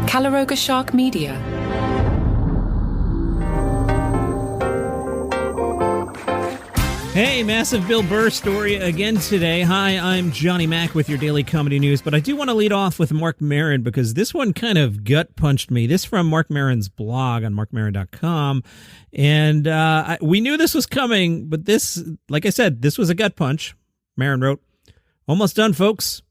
Calaroga Shark Media. Hey, massive Bill Burr story again today. Hi, I'm Johnny Mac with your daily comedy news, but I do want to lead off with Marc Maron because this one kind of gut-punched me. This from Marc Maron's blog on marcmaron.com, and we knew this was coming, but this, like I said, this was a gut punch. Maron wrote, "Almost done, folks.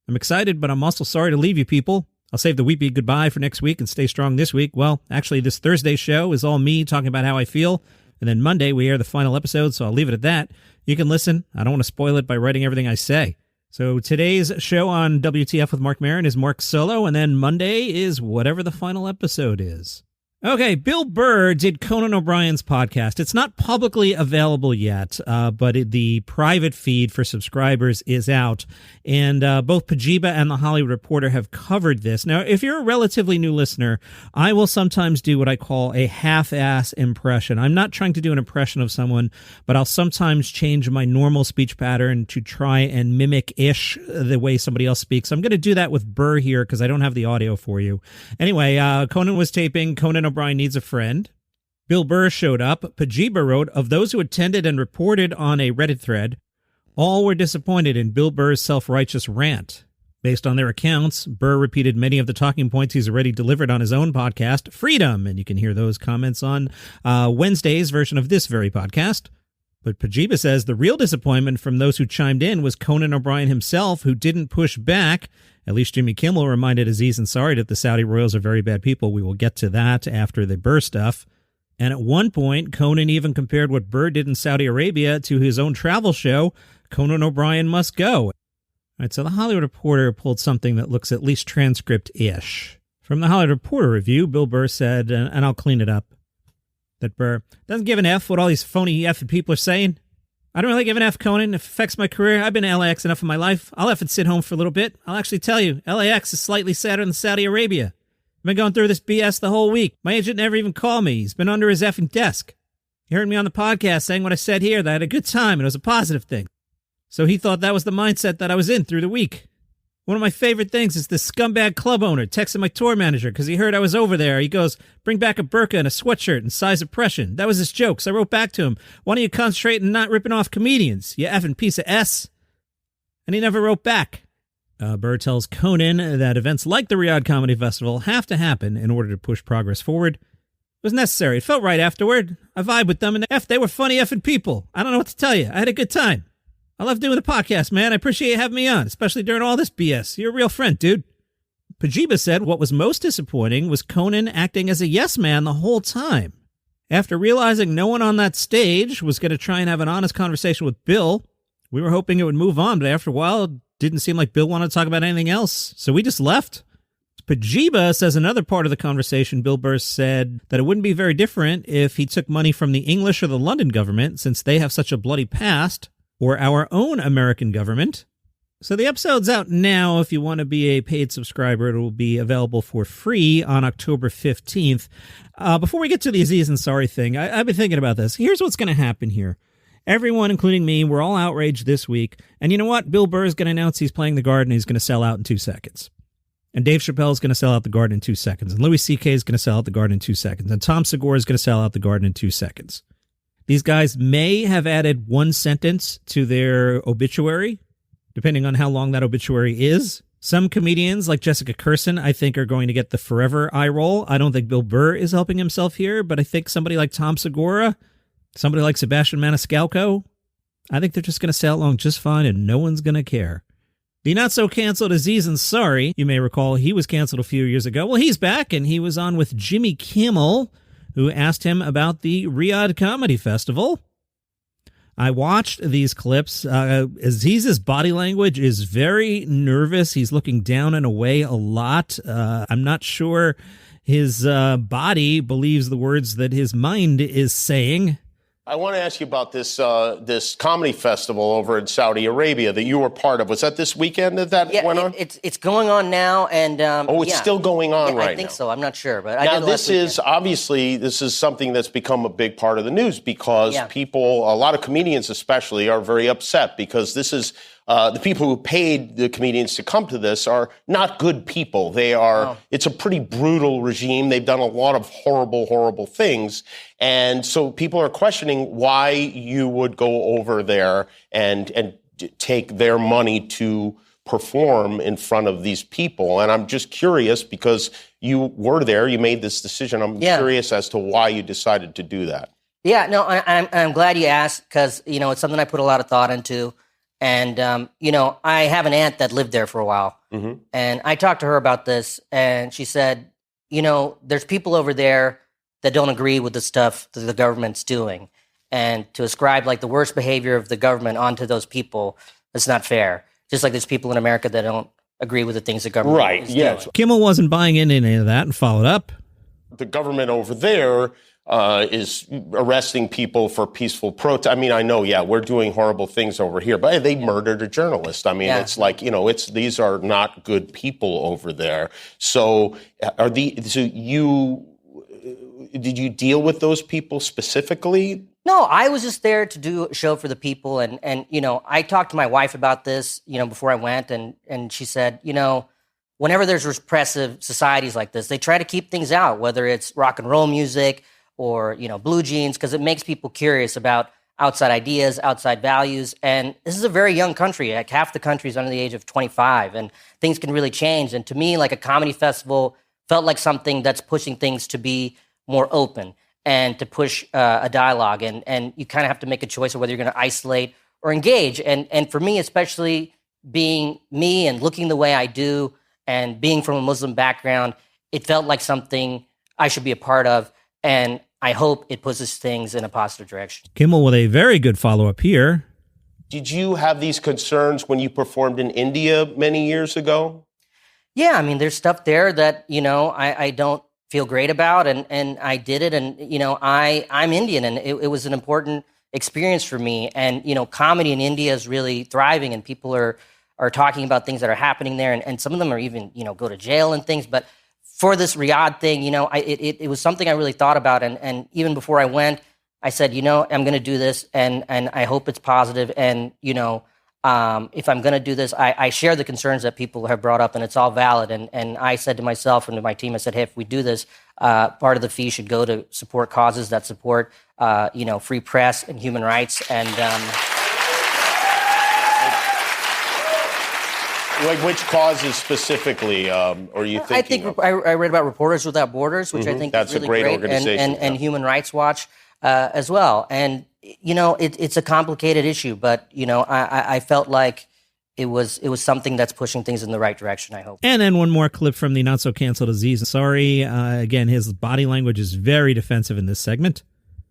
I'm excited, but I'm also sorry to leave you people. I'll save the weepy goodbye for next week and stay strong this week. Well, actually, this Thursday show is all me talking about how I feel. And then Monday, we air the final episode, so I'll leave it at that. You can listen. I don't want to spoil it by writing everything I say. So today's show on WTF with Marc Maron is Mark Solo, and then Monday is whatever the final episode is." Okay, Bill Burr did Conan O'Brien's podcast. It's not publicly available yet, but the private feed for subscribers is out. And both Pajiba and The Hollywood Reporter have covered this. Now, if you're a relatively new listener, I will sometimes do what I call a half-ass impression. I'm not trying to do an impression of someone, but I'll sometimes change my normal speech pattern to try and mimic-ish the way somebody else speaks. I'm going to do that with Burr here because I don't have the audio for you. Anyway, Conan was taping Conan O'Brien Needs a Friend. Bill Burr showed up. Pajiba wrote, "Of those who attended and reported on a Reddit thread, all were disappointed in Bill Burr's self-righteous rant. Based on their accounts, Burr repeated many of the talking points he's already delivered on his own podcast, Freedom," and you can hear those comments on Wednesday's version of this very podcast. But Pajiba says the real disappointment from those who chimed in was Conan O'Brien himself, who didn't push back. At least Jimmy Kimmel reminded Aziz Ansari that the Saudi royals are very bad people. We will get to that after the Burr stuff. And at one point, Conan even compared what Burr did in Saudi Arabia to his own travel show, Conan O'Brien Must Go. All right, so The Hollywood Reporter pulled something that looks at least transcript-ish. From The Hollywood Reporter review, Bill Burr said, and I'll clean it up, that Burr doesn't give an F what all these phony effing people are saying. "I don't really give an F, Conan. If it affects my career, I've been to LAX enough in my life. I'll effing sit home for a little bit. I'll actually tell you, LAX is slightly sadder than Saudi Arabia. I've been going through this BS the whole week. My agent never even called me. He's been under his effing desk. He heard me on the podcast saying what I said here, that I had a good time, and it was a positive thing. So he thought that was the mindset that I was in through the week. One of my favorite things is this scumbag club owner texting my tour manager because he heard I was over there. He goes, 'Bring back a burqa and a sweatshirt and size oppression.' That was his joke. So I wrote back to him, 'Why don't you concentrate on not ripping off comedians, you effing piece of S?' And he never wrote back." Burr tells Conan that events like the Riyadh Comedy Festival have to happen in order to push progress forward. It was necessary. It felt right afterward. I vibe with them, and they were funny effing people. I don't know what to tell you. I had a good time. I love doing the podcast, man. I appreciate you having me on, especially during all this BS. You're a real friend, dude." Pajiba said what was most disappointing was Conan acting as a yes man the whole time. After realizing no one on that stage was going to try and have an honest conversation with Bill, we were hoping it would move on, but after a while, it didn't seem like Bill wanted to talk about anything else, so we just left. Pajiba says another part of the conversation, Bill Burr said that it wouldn't be very different if he took money from the English or the London government, since they have such a bloody past, or our own American government. So the episode's out now. If you want to be a paid subscriber, it will be available for free on October 15th. Before we get to the Aziz Ansari thing, I've been thinking about this. Here's what's going to happen here. Everyone, including me, we're all outraged this week. And you know what? Bill Burr is going to announce he's playing the Garden. He's going to sell out in 2 seconds. And Dave Chappelle is going to sell out the Garden in 2 seconds. And Louis C.K. is going to sell out the Garden in 2 seconds. And Tom Segura is going to sell out the Garden in 2 seconds. These guys may have added one sentence to their obituary, depending on how long that obituary is. Some comedians, like Jessica Kirson, I think are going to get the forever eye roll. I don't think Bill Burr is helping himself here, but I think somebody like Tom Segura, somebody like Sebastian Maniscalco, I think they're just going to sail along just fine and no one's going to care. The not-so-canceled Aziz Ansari, you may recall he was canceled a few years ago. Well, he's back, and he was on with Jimmy Kimmel, who asked him about the Riyadh Comedy Festival. I watched these clips. Aziz's body language is very nervous. He's looking down and away a lot. I'm not sure his body believes the words that his mind is saying. I want to ask you about this this comedy festival over in Saudi Arabia that you were part of. Was that this weekend that went on? It's going on now, and it's still going on right now. I think so. I'm not sure, but now this is obviously something that's become a big part of the news because people, a lot of comedians especially, are very upset because this is the people who paid the comedians to come to this are not good people. They are, it's a pretty brutal regime. They've done a lot of horrible, horrible things. And so people are questioning why you would go over there and take their money to perform in front of these people. And I'm just curious because you were there, you made this decision. I'm curious as to why you decided to do that. Yeah, no, I'm glad you asked because, it's something I put a lot of thought into. And, I have an aunt that lived there for a while. Mm-hmm. And I talked to her about this and she said, there's people over there that don't agree with the stuff that the government's doing. And to ascribe like the worst behavior of the government onto those people, it's not fair. Just like there's people in America that don't agree with the things the government is doing. Kimmel wasn't buying into any of that and followed up. The government over there is arresting people for peaceful protest. I mean, I know, we're doing horrible things over here, but they murdered a journalist. I mean, it's like, these are not good people over there. So did you deal with those people specifically? No, I was just there to do a show for the people. And I talked to my wife about this, before I went. And she said, whenever there's repressive societies like this, they try to keep things out, whether it's rock and roll music or, blue jeans, because it makes people curious about outside ideas, outside values. And this is a very young country. Like half the country is under the age of 25 and things can really change. And to me, like a comedy festival felt like something that's pushing things to be more open and to push a dialogue. And you kind of have to make a choice of whether you're going to isolate or engage. And for me, especially being me and looking the way I do and being from a Muslim background, it felt like something I should be a part of. And I hope it pushes things in a positive direction. Kimmel with a very good follow-up here. Did you have these concerns when you performed in India many years ago? Yeah, I mean, there's stuff there that, I don't feel great about, and I did it, and I'm Indian, and it was an important experience for me. And comedy in India is really thriving, and people are talking about things that are happening there, and some of them are even go to jail and things. But for this Riyadh thing, it was something I really thought about, and even before I went, I said, I'm going to do this, and I hope it's positive, and if I'm going to do this, I share the concerns that people have brought up, and it's all valid. And I said to myself and to my team, I said, hey, if we do this, part of the fee should go to support causes that support, free press and human rights. And like which causes specifically, or you thinking? I think I read about Reporters Without Borders, which I think that's is really a great organization, and Human Rights Watch as well. And it's a complicated issue, but I felt like it was something that's pushing things in the right direction, I hope. And then one more clip from the not-so-canceled Aziz Ansari. Again, his body language is very defensive in this segment.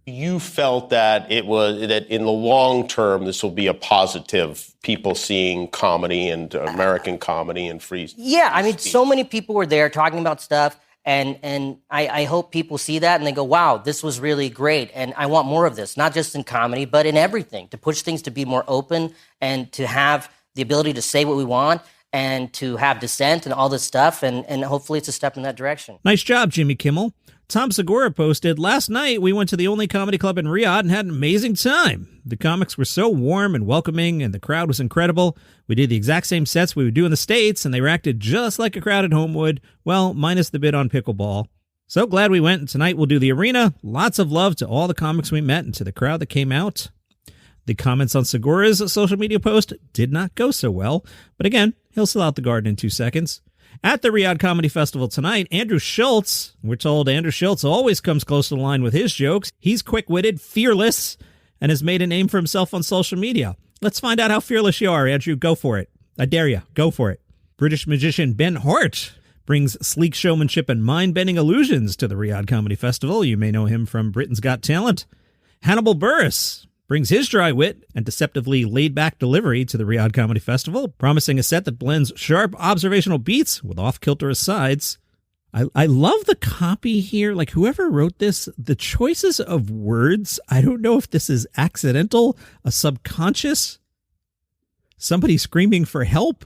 You felt that that in the long term, this will be a positive, people seeing comedy and American comedy and free speech. Yeah, I mean, so many people were there talking about stuff, and I hope people see that and they go, wow, this was really great, and I want more of this, not just in comedy, but in everything, to push things to be more open and to have the ability to say what we want and to have dissent and all this stuff, and hopefully it's a step in that direction. Nice job, Jimmy Kimmel. Tom Segura posted, last night we went to the only comedy club in Riyadh and had an amazing time. The comics were so warm and welcoming, and the crowd was incredible. We did the exact same sets we would do in the States, and they reacted just like a crowd at home would, well, minus the bit on pickleball. So glad we went, and tonight we'll do the arena. Lots of love to all the comics we met and to the crowd that came out. The comments on Segura's social media post did not go so well, but again, he'll sell out the garden in 2 seconds. At the Riyadh Comedy Festival tonight, Andrew Schultz, we're told Andrew Schultz always comes close to the line with his jokes. He's quick-witted, fearless, and has made a name for himself on social media. Let's find out how fearless you are, Andrew. Go for it. I dare you. Go for it. British magician Ben Hort brings sleek showmanship and mind-bending illusions to the Riyadh Comedy Festival. You may know him from Britain's Got Talent. Hannibal Buress brings his dry wit and deceptively laid-back delivery to the Riyadh Comedy Festival, promising a set that blends sharp observational beats with off-kilter asides. I love the copy here. Like, whoever wrote this, the choices of words, I don't know if this is accidental, a subconscious, somebody screaming for help.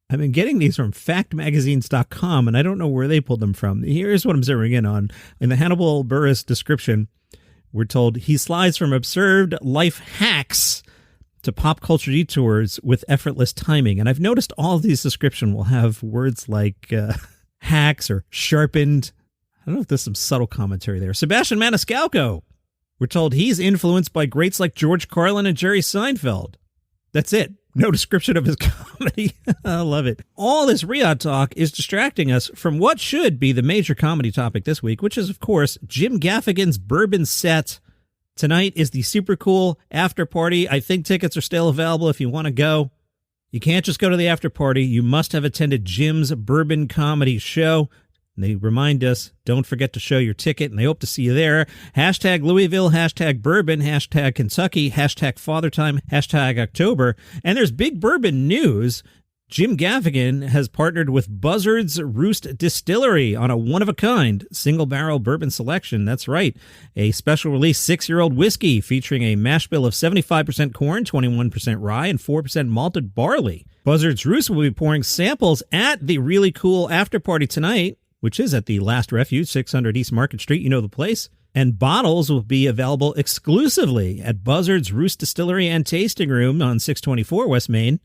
I've been getting these from factmagazines.com, and I don't know where they pulled them from. Here's what I'm zeroing in on. In the Hannibal Buress description, we're told he slides from absurd life hacks to pop culture detours with effortless timing. And I've noticed all of these descriptions will have words like hacks or sharpened. I don't know if there's some subtle commentary there. Sebastian Maniscalco. We're told he's influenced by greats like George Carlin and Jerry Seinfeld. That's it. No description of his comedy. I love it. All this Riyadh talk is distracting us from what should be the major comedy topic this week, which is, of course, Jim Gaffigan's Bourbon Set. Tonight is the super cool after party. I think tickets are still available if you want to go. You can't just go to the after party. You must have attended Jim's Bourbon Comedy Show. And they remind us, don't forget to show your ticket, and they hope to see you there. Hashtag Louisville, hashtag Bourbon, hashtag Kentucky, hashtag Father Time, hashtag October. And there's big bourbon news. Jim Gaffigan has partnered with Buzzards Roost Distillery on a one-of-a-kind single-barrel bourbon selection. That's right, a special release 6-year-old whiskey featuring a mash bill of 75% corn, 21% rye, and 4% malted barley. Buzzards Roost will be pouring samples at the really cool after-party tonight, which is at the Last Refuge, 600 East Market Street. You know the place. And bottles will be available exclusively at Buzzards Roost Distillery and Tasting Room on 624 West Main.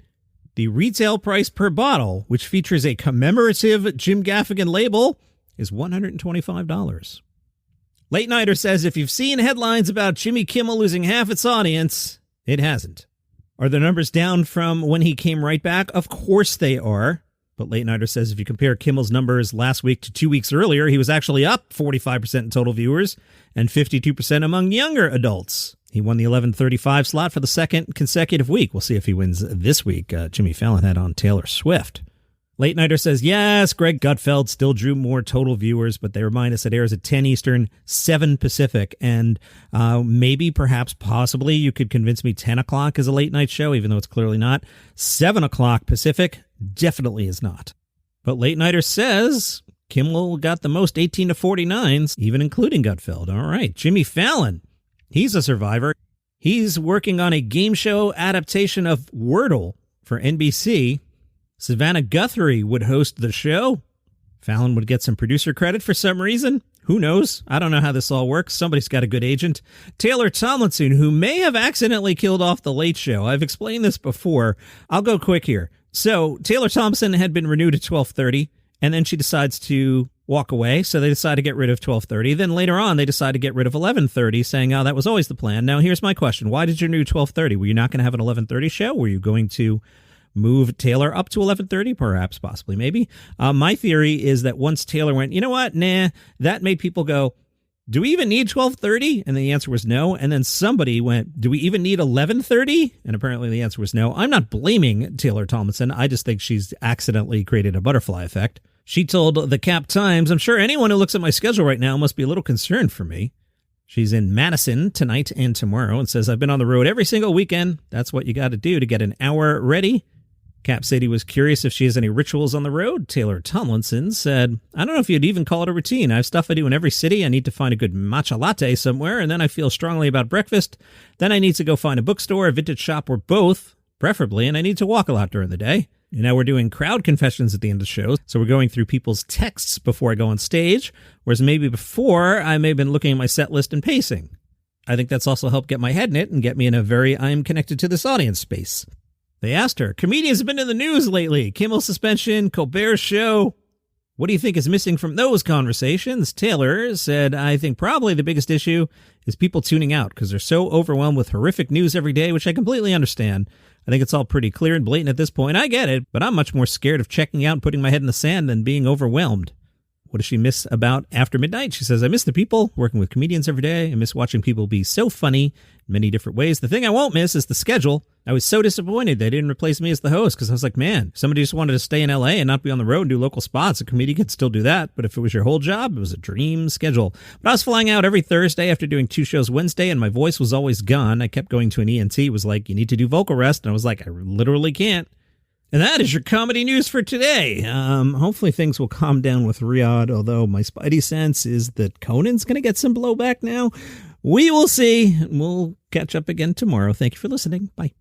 The retail price per bottle, which features a commemorative Jim Gaffigan label, is $125. Late Nighter says if you've seen headlines about Jimmy Kimmel losing half its audience, it hasn't. Are the numbers down from when he came right back? Of course they are. But Late Nighter says if you compare Kimmel's numbers last week to 2 weeks earlier, he was actually up 45% in total viewers and 52% among younger adults. He won the 11:35 slot for the second consecutive week. We'll see if he wins this week. Jimmy Fallon had on Taylor Swift. Late Nighter says, yes, Greg Gutfeld still drew more total viewers, but they remind us it airs at 10 Eastern, 7 Pacific. And maybe, perhaps, possibly, you could convince me 10 o'clock is a late night show, even though it's clearly not. 7 o'clock Pacific definitely is not. But Late Nighter says Kimmel got the most 18 to 49s, even including Gutfeld. All right, Jimmy Fallon. He's a survivor. He's working on a game show adaptation of Wordle for NBC. Savannah Guthrie would host the show. Fallon would get some producer credit for some reason. Who knows? I don't know how this all works. Somebody's got a good agent. Taylor Tomlinson, who may have accidentally killed off The Late Show. I've explained this before. I'll go quick here. So Taylor Thompson had been renewed at 12:30, and then she decides to walk away, so they decide to get rid of 12:30. Then later on, they decide to get rid of 11:30, saying, oh, that was always the plan. Now, here's my question. Why did you renew 12:30? Were you not going to have an 11:30 show? Were you going to move Taylor up to 11:30? Perhaps, possibly, maybe. My theory is that once Taylor went, you know what, nah, that made people go, do we even need 12:30? And the answer was no. And then somebody went, do we even need 11:30? And apparently the answer was no. I'm not blaming Taylor Tomlinson. I just think she's accidentally created a butterfly effect. She told the Cap Times, I'm sure anyone who looks at my schedule right now must be a little concerned for me. She's in Madison tonight and tomorrow and says, I've been on the road every single weekend. That's what you got to do to get an hour ready. Cap said he was curious if she has any rituals on the road. Taylor Tomlinson said, I don't know if you'd even call it a routine. I have stuff I do in every city. I need to find a good matcha latte somewhere, and then I feel strongly about breakfast. Then I need to go find a bookstore, a vintage shop, or both, preferably, and I need to walk a lot during the day. And now we're doing crowd confessions at the end of the show, so we're going through people's texts before I go on stage, whereas maybe before I may have been looking at my set list and pacing. I think that's also helped get my head in it and get me in a very I'm connected to this audience space. They asked her, comedians have been in the news lately. Kimmel suspension, Colbert's show. What do you think is missing from those conversations? Taylor said, I think probably the biggest issue is people tuning out because they're so overwhelmed with horrific news every day, which I completely understand. I think it's all pretty clear and blatant at this point. I get it, but I'm much more scared of checking out and putting my head in the sand than being overwhelmed. What does she miss about After Midnight? She says, I miss the people, working with comedians every day. I miss watching people be so funny in many different ways. The thing I won't miss is the schedule. I was so disappointed they didn't replace me as the host because I was like, man, if somebody just wanted to stay in LA and not be on the road and do local spots, a comedian could still do that. But if it was your whole job, it was a dream schedule. But I was flying out every Thursday after doing 2 shows Wednesday, and my voice was always gone. I kept going to an ENT. It was like, you need to do vocal rest. And I was like, I literally can't. And that is your comedy news for today. Hopefully things will calm down with Riyadh, although my spidey sense is that Conan's going to get some blowback now. We will see. We'll catch up again tomorrow. Thank you for listening. Bye.